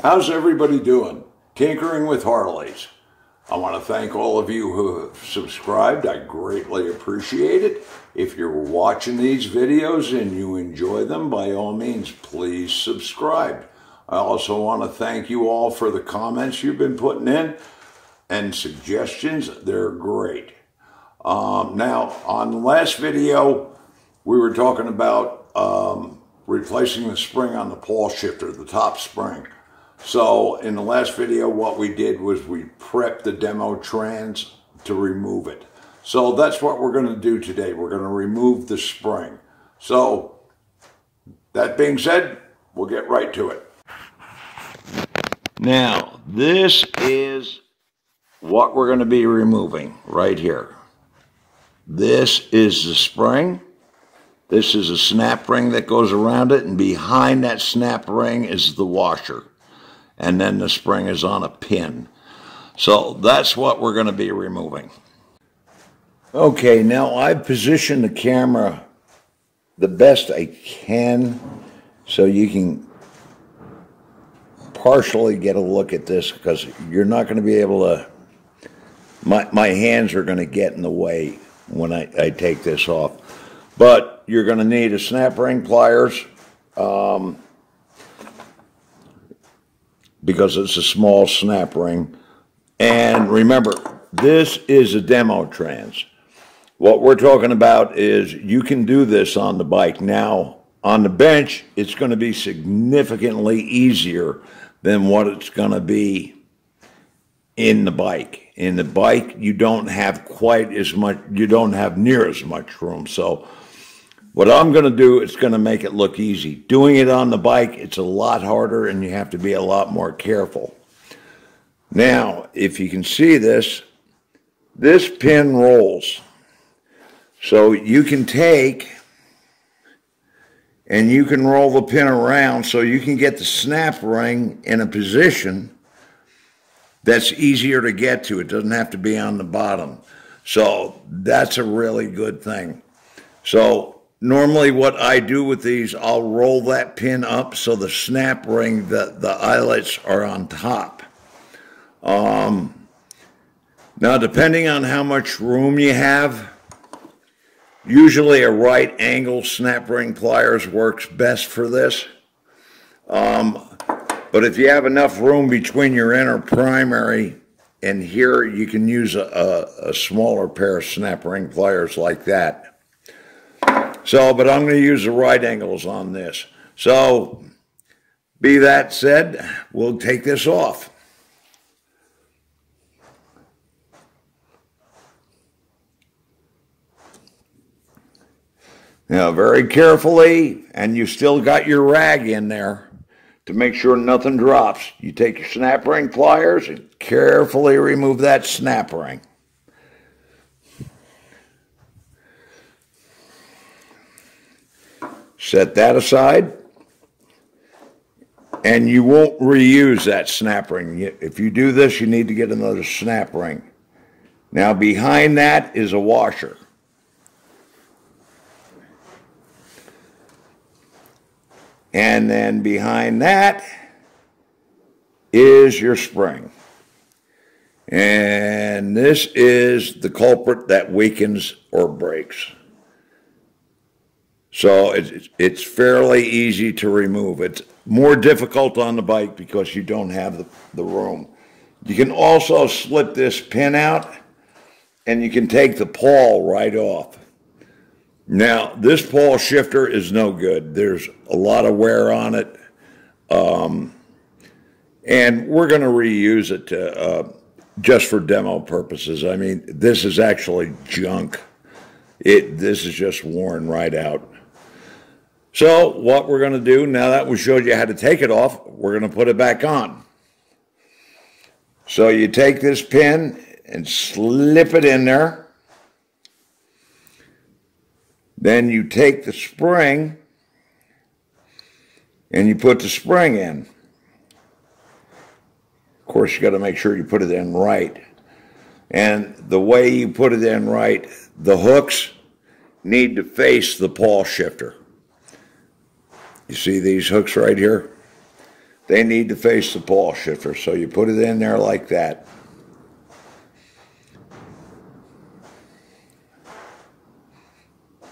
How's everybody doing? Tinkering with Harleys. I want to thank all of you who have subscribed. I greatly appreciate it. If you're watching these videos and you enjoy them, by all means, please subscribe. I also want to thank you all for the comments you've been putting in and suggestions. They're great. Now, on the last video, we were talking about replacing the spring on the Pawl shifter, the top spring. So in the last video, what we did was we prepped the demo trans to remove it. So that's what we're going to do today. We're going to remove the spring. So that being said, we'll get right to it. Now, this is what we're going to be removing right here. This is the spring. This is a snap ring that goes around it, and behind that snap ring is the washer. And then the spring is on a pin. So that's what we're going to be removing. Okay, now I've positioned the camera the best I can so you can partially get a look at this, because you're not going to be able to, my hands are going to get in the way when I take this off. But you're going to need a snap ring, pliers, because it's a small snap ring. And remember, this is a demo trans. What we're talking about is you can do this on the bike. Now, on the bench, it's going to be significantly easier than what it's going to be in the bike. In the bike, you don't have quite as much, you don't have near as much room. So what I'm going to do is going to make it look easy. Doing it on the bike, it's a lot harder, and you have to be a lot more careful. Now, if you can see this, this pin rolls. So you can take and you can roll the pin around so you can get the snap ring in a position that's easier to get to. It doesn't have to be on the bottom. So that's a really good thing. So normally what I do with these, I'll roll that pin up so the snap ring, the eyelets are on top. Now, depending on how much room you have, usually a right angle snap ring pliers works best for this. But if you have enough room between your inner primary and here, you can use a smaller pair of snap ring pliers like that. So, but I'm going to use the right angles on this. So, be that said, we'll take this off. Now, very carefully, and you still got your rag in there to make sure nothing drops. You take your snap ring pliers and carefully remove that snap ring. Set that aside, and you won't reuse that snap ring. If you do this, you need to get another snap ring. Now, behind that is a washer. And then behind that is your spring. And this is the culprit that weakens or breaks. So it's fairly easy to remove. It's more difficult on the bike because you don't have the room. You can also slip this pin out, and you can take the pawl right off. Now, this Pawl shifter is no good. There's a lot of wear on it. And we're going to reuse it to, just for demo purposes. I mean, this is actually junk. This is just worn right out. So what we're going to do, now that we showed you how to take it off, we're going to put it back on. So you take this pin and slip it in there. Then you take the spring and you put the spring in. Of course, you got to make sure you put it in right. And the way you put it in right, the hooks need to face the Pawl shifter. You see these hooks right here? they need to face the pole shifter. So you put it in there like that.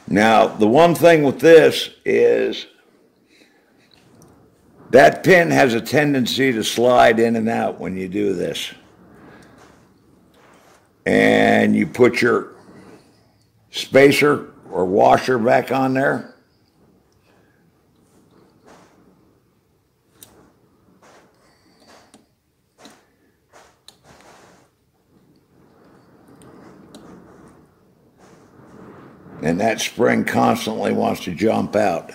Now, the one thing with this is that pin has a tendency to slide in and out when you do this. And you put your spacer or washer back on there. And that spring constantly wants to jump out.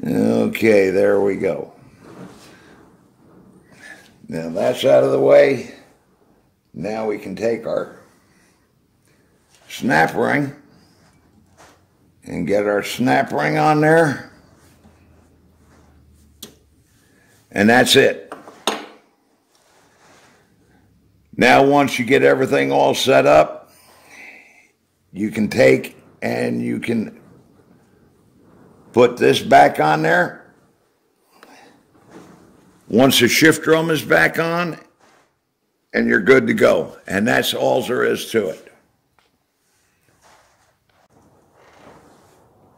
Okay, there we go. Now that's out of the way. Now we can take our snap ring and get our snap ring on there. And that's it. Now once you get everything all set up, you can take and you can put this back on there. Once the shift drum is back on, and you're good to go. And that's all there is to it.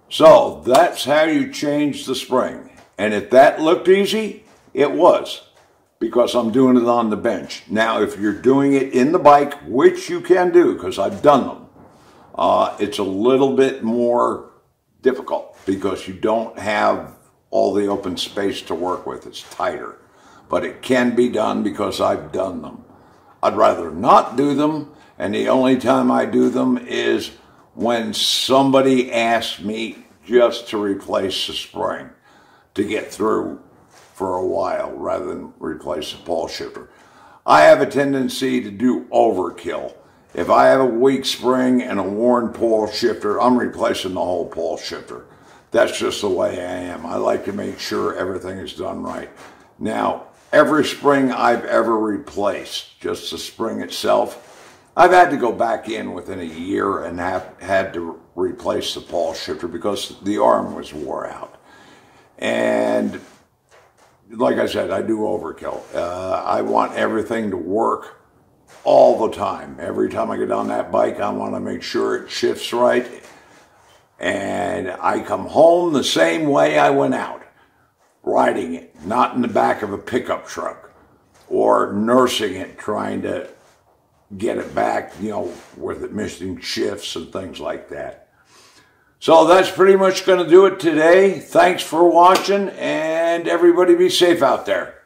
So that's how you change the spring. And if that looked easy, it was, because I'm doing it on the bench. Now, if you're doing it in the bike, which you can do, because I've done them, it's a little bit more difficult because you don't have all the open space to work with. It's tighter. But it can be done because I've done them. I'd rather not do them, and the only time I do them is when somebody asks me just to replace the spring to get through for a while rather than replace the pole shifter. I have a tendency to do overkill. If I have a weak spring and a worn pole shifter, I'm replacing the whole pole shifter. That's just the way I am. I like to make sure everything is done right. Now, every spring I've ever replaced, just the spring itself, I've had to go back in within a year and have had to replace the pole shifter because the arm was wore out. And like I said, I do overkill. I want everything to work all the time. Every time I get on that bike, I want to make sure it shifts right. And I come home the same way I went out, riding it, not in the back of a pickup truck or nursing it, trying to get it back, you know, with it missing shifts and things like that. So that's pretty much going to do it today. Thanks for watching, and everybody be safe out there.